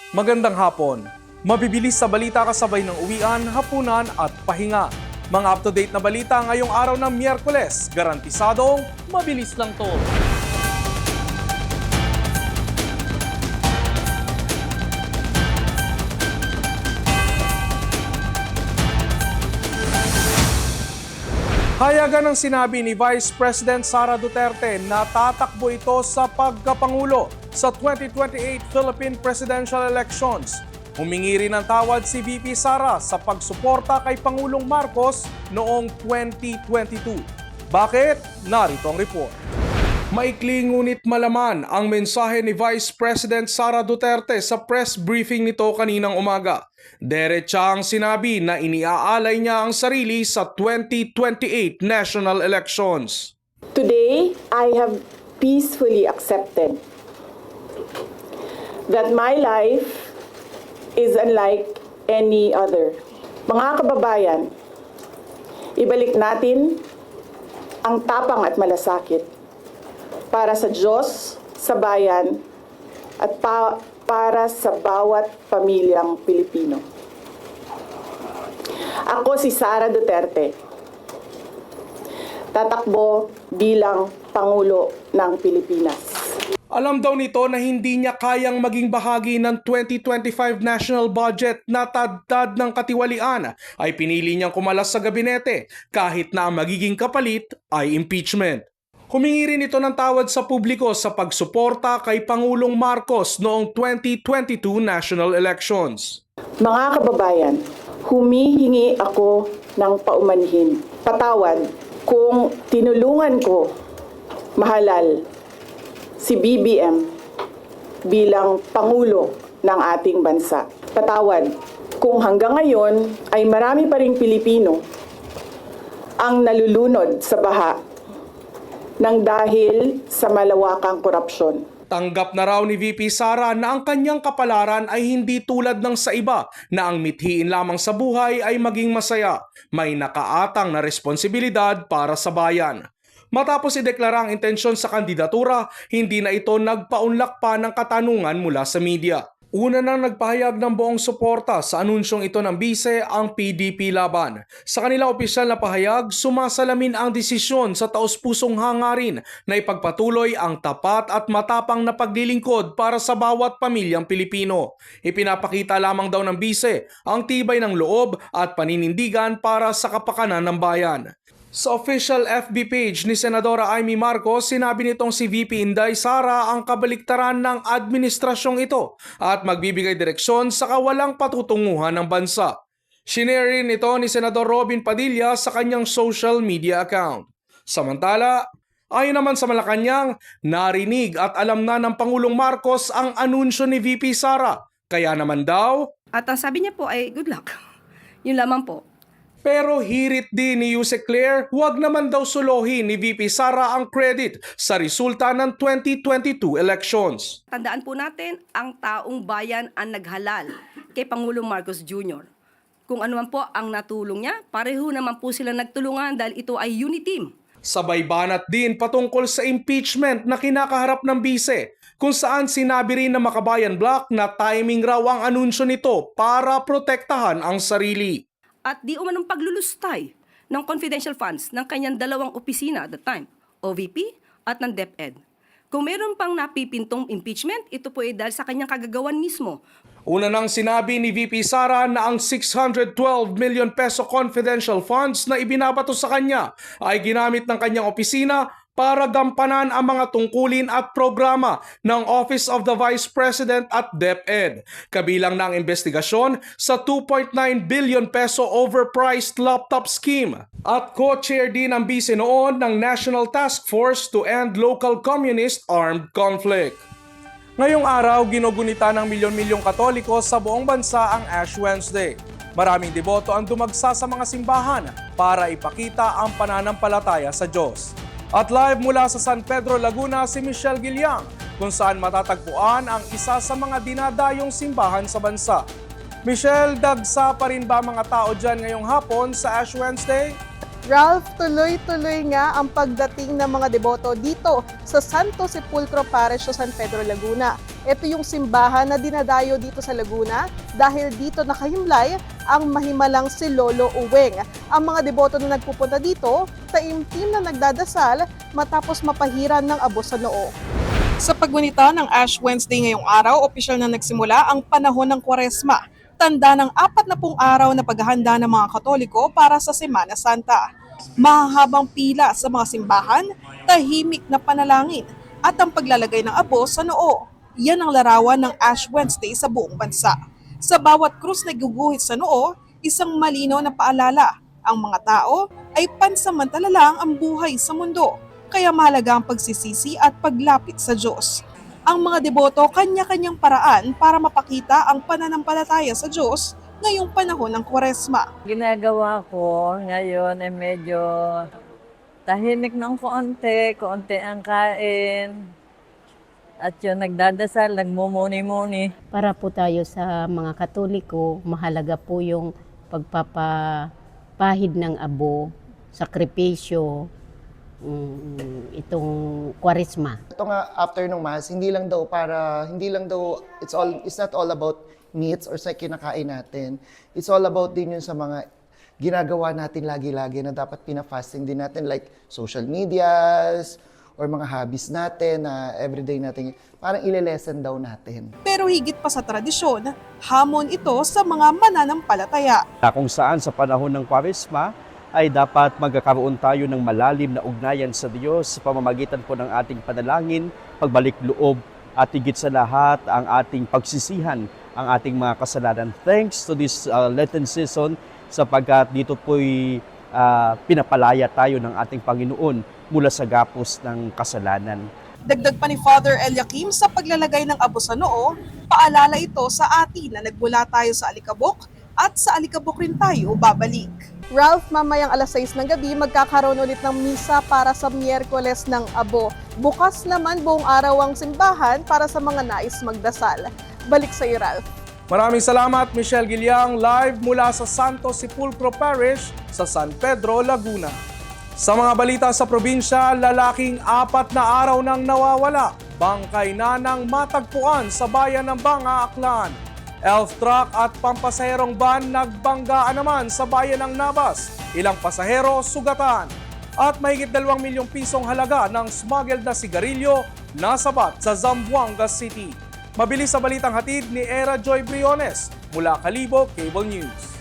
Magandang hapon. Mabibilis sa balita kasabay ng uwian, hapunan at pahinga. Mga up-to-date na balita ngayong araw ng Miyerkules. Garantisadong mabilis lang to. Hayagan ng sinabi ni Vice President Sara Duterte na tatakbo ito sa pagkapangulo sa 2028 Philippine Presidential Elections. Humingi rin ng tawad si VP Sara sa pagsuporta kay Pangulong Marcos noong 2022. Bakit? Narito ang report. Maikli ngunit malaman ang mensahe ni Vice President Sara Duterte sa press briefing nito kaninang umaga. Diretsa ang sinabi na iniaalay niya ang sarili sa 2028 national elections. Today, I have peacefully accepted that my life is unlike any other. Mga kababayan, ibalik natin ang tapang at malasakit para sa Diyos, sa bayan, at para sa bawat pamilyang Pilipino. Ako si Sara Duterte, tatakbo bilang Pangulo ng Pilipinas. Alam daw nito na hindi niya kayang maging bahagi ng 2025 national budget na tad ng katiwalian ay pinili niyang kumalas sa gabinete kahit na ang magiging kapalit ay impeachment. Humingi rin ito ng tawad sa publiko sa pagsuporta kay Pangulong Marcos noong 2022 national elections. Mga kababayan, humihingi ako ng paumanhin, patawad kung tinulungan ko mahalal si BBM bilang Pangulo ng ating bansa. Patawad kung hanggang ngayon ay marami pa ring Pilipino ang nalulunod sa baha nang dahil sa malawakang korupsyon. Tanggap na raw ni VP Sara na ang kanyang kapalaran ay hindi tulad ng sa iba na ang mithiin lamang sa buhay ay maging masaya. May nakaatang na responsibilidad para sa bayan. Matapos ideklara ang intensyon sa kandidatura, hindi na ito nagpaunlak pa ng katanungan mula sa media. Una nang nagpahayag ng buong suporta sa anunsyong ito ng bise ang PDP laban. Sa kanila opisyal na pahayag, sumasalamin ang desisyon sa taos-pusong hangarin na ipagpatuloy ang tapat at matapang na paglilingkod para sa bawat pamilyang Pilipino. Ipinapakita lamang daw ng bise ang tibay ng loob at paninindigan para sa kapakanan ng bayan. Sa official FB page ni Senadora Amy Marcos, sinabi nitong si VP Inday Sara ang kabaliktaran ng administrasyong ito at magbibigay direksyon sa kawalang patutunguhan ng bansa. Shinare rin ito ni Senador Robin Padilla sa kanyang social media account. Samantala, ayon naman sa Malacanang, narinig at alam na ng Pangulong Marcos ang anunsyo ni VP Sara. Kaya naman daw, at ang sabi niya po ay good luck. Yun lamang po. pero hirit din ni Yusek Claire, huwag naman daw suluhin ni VP Sara ang credit sa resulta ng 2022 elections. Tandaan po natin, ang taong bayan ang naghalal kay Pangulong Marcos Jr. Kung ano man po ang natulong niya, pareho naman po sila nagtulungan dahil ito ay unity team. Sabay banat din patungkol sa impeachment na kinakaharap ng bise, kung saan sinabi rin ng Makabayan Block na timing raw ang anunsyo nito para protektahan ang sarili. At di umanong paglulustay ng confidential funds ng kanyang dalawang opisina at the time, OVP at ng DepEd. Kung meron pang napipintong impeachment, ito po ay dahil sa kanyang kagagawan mismo. Una nang sinabi ni VP Sara na ang 612 million peso confidential funds na ibinabato sa kanya ay ginamit ng kanyang opisina para gampanan ang mga tungkulin at programa ng Office of the Vice President at DepEd. Kabilang na ang investigasyon sa 2.9 billion peso overpriced laptop scheme. At co-chair din ang bise noon ng National Task Force to End Local Communist Armed Conflict. Ngayong araw, ginugunita ng milyon-milyong Katoliko sa buong bansa ang Ash Wednesday. Maraming deboto ang dumagsa sa mga simbahan para ipakita ang pananampalataya sa Diyos. At live mula sa San Pedro, Laguna si Michelle Giliang, kung saan matatagpuan ang isa sa mga dinadayong simbahan sa bansa. Michelle, dagsa pa rin ba mga tao dyan ngayong hapon sa Ash Wednesday? Ralph, tuloy-tuloy nga ang pagdating ng mga deboto dito sa Santo Sepulcro Parish sa San Pedro, Laguna. Ito yung simbahan na dinadayo dito sa Laguna dahil dito nakahimlay ang mahimalang si Lolo Uweng. Ang mga deboto na nagpupunta dito, taimtim na nagdadasal matapos mapahiran ng abo sa noo. Sa paggunita ng Ash Wednesday ngayong araw, opisyal na nagsimula ang panahon ng Kwaresma. Tanda ng 40 araw na paghahanda ng mga Katoliko para sa Semana Santa. Mahahabang pila sa mga simbahan, tahimik na panalangin at ang paglalagay ng abo sa noo. Yan ang larawan ng Ash Wednesday sa buong bansa. Sa bawat krus na guguhit sa noo, isang malinaw na paalala. Ang mga tao ay pansamantala lang ang buhay sa mundo, kaya mahalaga ang pagsisisi at paglapit sa Diyos. Ang mga deboto kanya-kanyang paraan para mapakita ang pananampalataya sa Diyos ngayong panahon ng Kwaresma. Ginagawa ko ngayon ay medyo tahimik ng konti ang kain. At yun, nagdadasal, nagmumuni-muni. Para po tayo sa mga Katoliko, mahalaga po yung pagpapahid ng abo, sakripisyo, itong Kwaresma. Ito nga after ng mass, hindi lang daw it's not all about meats or sa kinakain natin. It's all about din yun sa mga ginagawa natin lagi-lagi na dapat pina-fasting din natin, like social medias or mga hobbies natin na everyday natin, parang ile-lessen daw natin. Pero higit pa sa tradisyon, hamon ito sa mga mananampalataya. Na kung saan sa panahon ng Kwaresma ay dapat magkakaroon tayo ng malalim na ugnayan sa Diyos sa pamamagitan po ng ating panalangin, pagbalik loob at higit sa lahat ang ating pagsisihan ang ating mga kasalanan. Thanks to this Lenten season sapagkat dito po'y pinapalaya tayo ng ating Panginoon mula sa gapos ng kasalanan. Dagdag pa ni Father Eliakim sa paglalagay ng abo sa noo, paalala ito sa atin na nagmula tayo sa alikabok at sa alikabok rin tayo babalik. Ralph, mamayang alas 6 ng gabi, magkakaroon ulit ng misa para sa Miyerkules ng Abo. Bukas naman buong araw ang simbahan para sa mga nais magdasal. Balik sa iyo, Ralph. Maraming salamat, Michelle Giliang, live mula sa Santo Sepulcro Parish sa San Pedro, Laguna. Sa mga balita sa probinsya, lalaking 4 na araw nang nawawala. Bangkay na ng matagpuan sa bayan ng Banga, Aklan. Elf truck at pampasaherong van nagbanggaan naman sa bayan ng Nabas. Ilang pasahero sugatan. At mahigit 2 milyong pisong halaga ng smuggled na sigarilyo nasabat sa Zamboanga City. Mabilis sa balitang hatid ni Era Joy Briones mula Kalibo Cable News.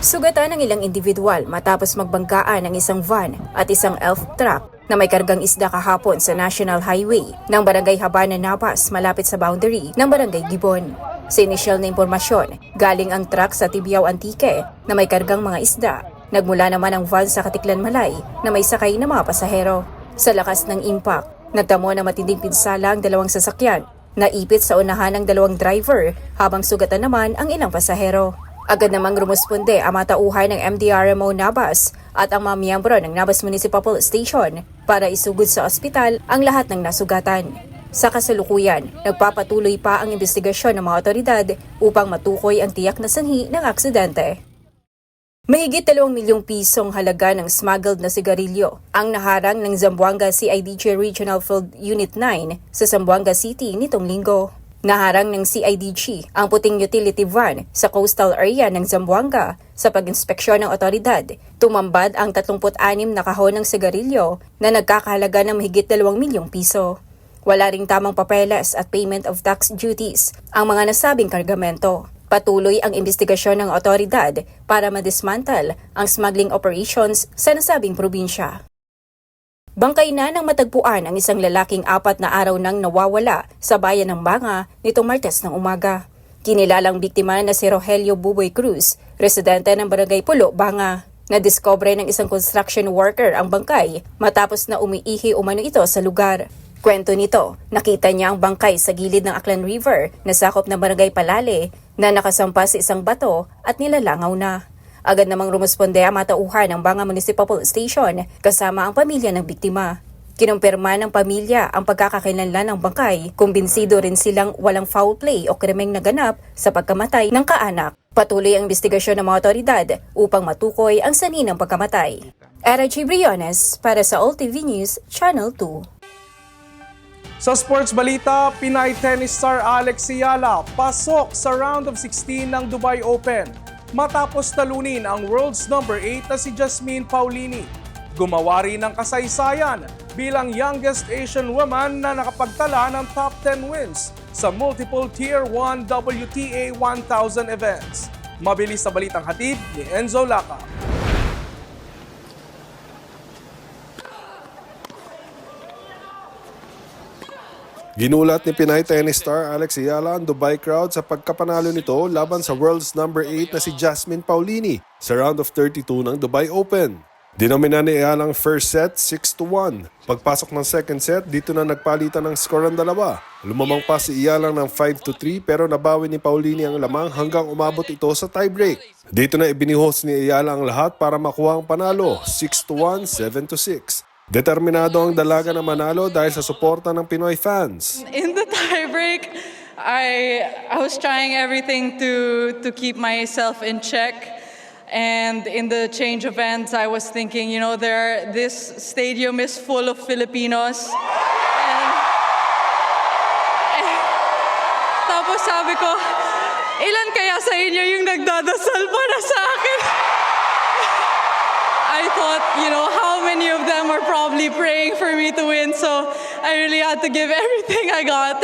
Sugatan ng ilang individual matapos magbanggaan ng isang van at isang elf truck na may kargang isda kahapon sa National Highway ng Barangay Habana, Nabas, malapit sa boundary ng Barangay Gibon. Sa inisyal na impormasyon, galing ang truck sa Tibiao Antique na may kargang mga isda. Nagmula naman ang van sa Katiklan, Malay na may sakay na mga pasahero. Sa lakas ng impact, nagtamo na matinding pinsala ang 2 sasakyan. Naipit sa unahan ng 2 driver habang sugatan naman ang ilang pasahero. Agad namang rumusponde ang mga tauhan ng MDRMO Nabas at ang mga miyembro ng Nabas Municipal Police Station para isugod sa ospital ang lahat ng nasugatan. Sa kasalukuyan, nagpapatuloy pa ang investigasyon ng mga otoridad upang matukoy ang tiyak na sanhi ng aksidente. Mahigit 2 milyong pisong halaga ng smuggled na sigarilyo ang naharang ng Zamboanga CIDG Regional Field Unit 9 sa Zamboanga City nitong linggo. Naharang ng CIDG ang puting utility van sa coastal area ng Zamboanga sa pag-inspeksyon ng otoridad. Tumambad ang 36 na kahon ng sigarilyo na nagkakahalaga ng mahigit 2 milyong piso. Wala ring tamang papeles at payment of tax duties ang mga nasabing kargamento. Patuloy ang investigasyon ng otoridad para madismantle ang smuggling operations sa nasabing probinsya. Bangkay na ng matagpuan ang isang lalaking 4 na araw nang nawawala sa bayan ng Banga nitong Martes ng umaga. Kinilalang biktima na si Rogelio Buboy Cruz, residente ng Barangay Pulo, Banga. Nadiscover ng isang construction worker ang bangkay matapos na umiihi umano ito sa lugar. Kwento nito, nakita niya ang bangkay sa gilid ng Aklan River na sakop ng Barangay Palale na nakasampa sa isang bato at nilalangaw na. Agad namang rumusponde ang mga tauhan ng Banga Municipal Police Station kasama ang pamilya ng biktima. Kinumpirma ng pamilya ang pagkakakilanlan ng bangkay, kumbinsido rin silang walang foul play o krimeng naganap sa pagkamatay ng kaanak. Patuloy ang investigasyon ng mga otoridad upang matukoy ang sanhi ng pagkamatay. Era G. Briones para sa All TV News, Channel 2. Sa sports balita, Pinay tennis star Alex Ayala pasok sa round of 16 ng Dubai Open matapos talunin ang world's number 8 na si Jasmine Paolini. Gumawa rin ng kasaysayan bilang youngest Asian woman na nakapagtala ng top 10 wins sa multiple Tier 1 WTA 1000 events. Mabilis na balitang hatid ni Enzo Laca. Ginulat ni Pinay tennis star Alex Ayala ang Dubai crowd sa pagkapanalo nito laban sa world's number 8 na si Jasmine Paolini sa round of 32 ng Dubai Open. Dinomina ni Ayala ang first set 6-1. Pagpasok ng second set, dito na nagpalitan ng score ang dalawa. Lumamang pa si Ayala ng 5-3 pero nabawi ni Paolini ang lamang hanggang umabot ito sa tiebreak. Dito na ibinihos ni Ayala ang lahat para makuha ang panalo 6-1, 7-6. Determinado ang dalaga na manalo dahil sa suporta ng Pinoy fans. In the tiebreak, I was trying everything to keep myself in check. And in the change of ends, I was thinking, you know, this stadium is full of Filipinos. And tapos sabi ko, ilan kaya sa inyo yung nagdadasal para sa akin? I thought, you know, how many of them are probably praying for me to win, so I really had to give everything I got.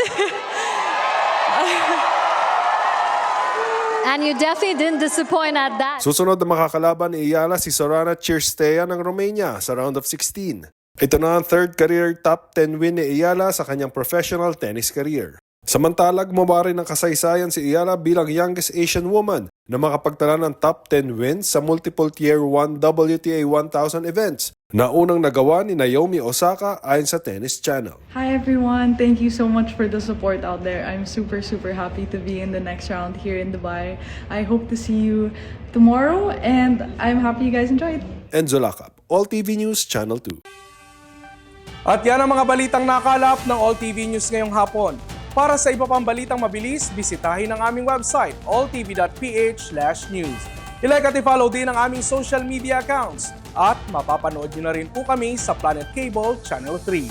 And you definitely didn't disappoint at that. Susunod na makakalaban ni Ayala si Sorana Cirstea ng Romania sa round of 16. Ito na ang third career top 10 win ni Ayala sa kanyang professional tennis career. Samantala, gumawa rin ng kasaysayan si Ayala bilang youngest Asian woman na makapagtala ng top 10 wins sa multiple Tier 1 WTA 1000 events na unang nagawa ni Naomi Osaka ayon sa Tennis Channel. Hi everyone, thank you so much for the support out there. I'm super happy to be in the next round here in Dubai. I hope to see you tomorrow and I'm happy you guys enjoyed. Enzo Lacap, All TV News, Channel 2. At yan ang mga balitang nakalap ng All TV News ngayong hapon. Para sa iba pang balitang mabilis, bisitahin ang aming website, alltv.ph/news. I-like at i-follow din ang aming social media accounts at mapapanood nyo na rin po kami sa Planet Cable Channel 3.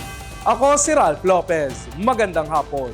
Ako si Ralph Lopez. Magandang hapon.